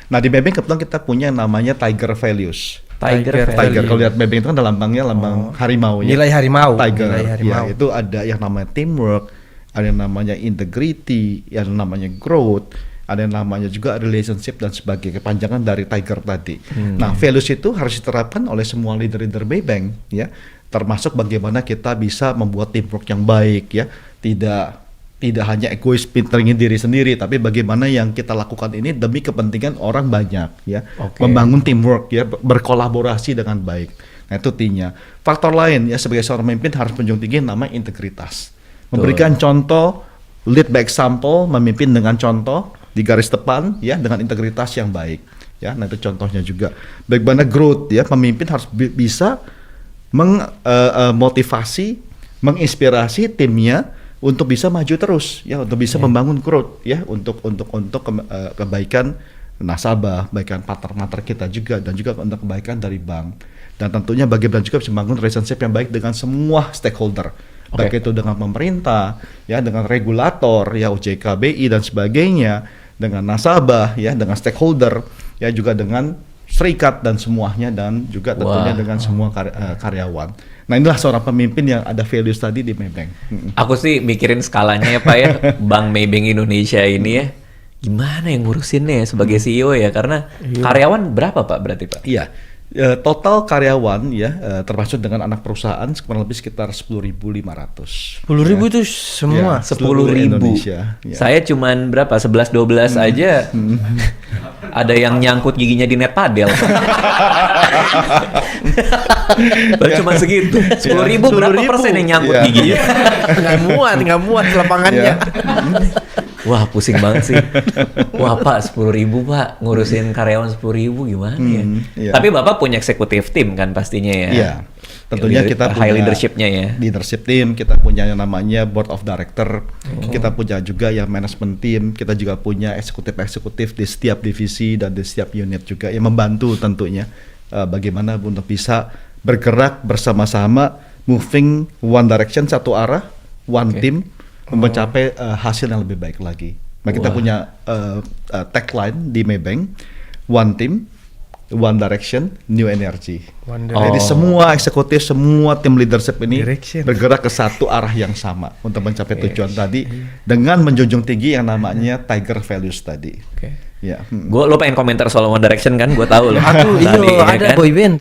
Nah di Maybank kebetulan kita punya yang namanya Tiger Values. Tiger Kalau lihat Maybank itu kan lambangnya lambang harimau ya. Nilai harimau. Tiger. Nilai harimau. Ya, itu ada yang namanya teamwork, ada yang namanya integrity, yang namanya growth, ada yang namanya juga relationship dan sebagai kepanjangan dari Tiger tadi. Nah, values itu harus diterapkan oleh semua leader-leader Maybank ya. Termasuk bagaimana kita bisa membuat teamwork yang baik ya. Tidak hanya egois pinteringin diri sendiri, tapi bagaimana yang kita lakukan ini demi kepentingan orang banyak ya. Membangun teamwork ya, berkolaborasi dengan baik. Nah, itu T-nya. Faktor lain ya sebagai seorang pemimpin harus menjunjung tinggi namanya integritas. Memberikan contoh, lead by example, memimpin dengan contoh di garis depan ya dengan integritas yang baik ya. Nah, itu contohnya juga. Bagaimana growth ya, pemimpin harus bisa memotivasi, menginspirasi timnya untuk bisa maju terus ya, untuk bisa membangun growth ya, untuk kebaikan nasabah, kebaikan partner kita juga, dan juga untuk kebaikan dari bank. Dan tentunya bagaimana juga bisa membangun relationship yang baik dengan semua stakeholder, baik itu dengan pemerintah ya, dengan regulator ya, OJK, BI dan sebagainya, dengan nasabah ya, dengan stakeholder ya, juga dengan serikat dan semuanya, dan juga tentunya dengan semua karyawan. Nah, inilah seorang pemimpin yang ada values tadi di Maybank. Aku sih mikirin skalanya ya Pak ya, Bank Maybank Indonesia ini ya, gimana yang ngurusinnya ya sebagai CEO ya, karena karyawan berapa Pak berarti Pak? Iya, total karyawan ya, termasuk dengan anak perusahaan kurang lebih sekitar 10.500. 10.000 itu semua. 10.000. Indonesia. Ya. Saya cuman berapa? 11-12 aja. Ada yang nyangkut giginya di net padel. Baru cuma segitu. 10.000 berapa persen yang nyangkut giginya? Nggak muat lapangannya. Wah, pusing banget sih. Wah Pak, 10.000 Pak, ngurusin karyawan 10.000 gimana ya? Iya. Tapi Bapak punya eksekutif tim kan pastinya ya? Iya. Tentunya kita punya high leadership-nya ya. Leadership team, kita punya yang namanya board of director, kita punya juga yang management team, kita juga punya eksekutif di setiap divisi dan di setiap unit juga yang membantu tentunya bagaimana untuk bisa bergerak bersama-sama, moving one direction, satu arah, one team, mencapai hasil yang lebih baik lagi. Nah, kita punya tagline di Maybank, one team, one direction, new energy. Jadi semua eksekutif, semua tim leadership ini bergerak ke satu arah yang sama untuk mencapai tujuan tadi dengan menjunjung tinggi yang namanya Tiger Values tadi. Ya. Lo pengen komentar soal One Direction kan? Gue tahu lo. Aku ada boyband.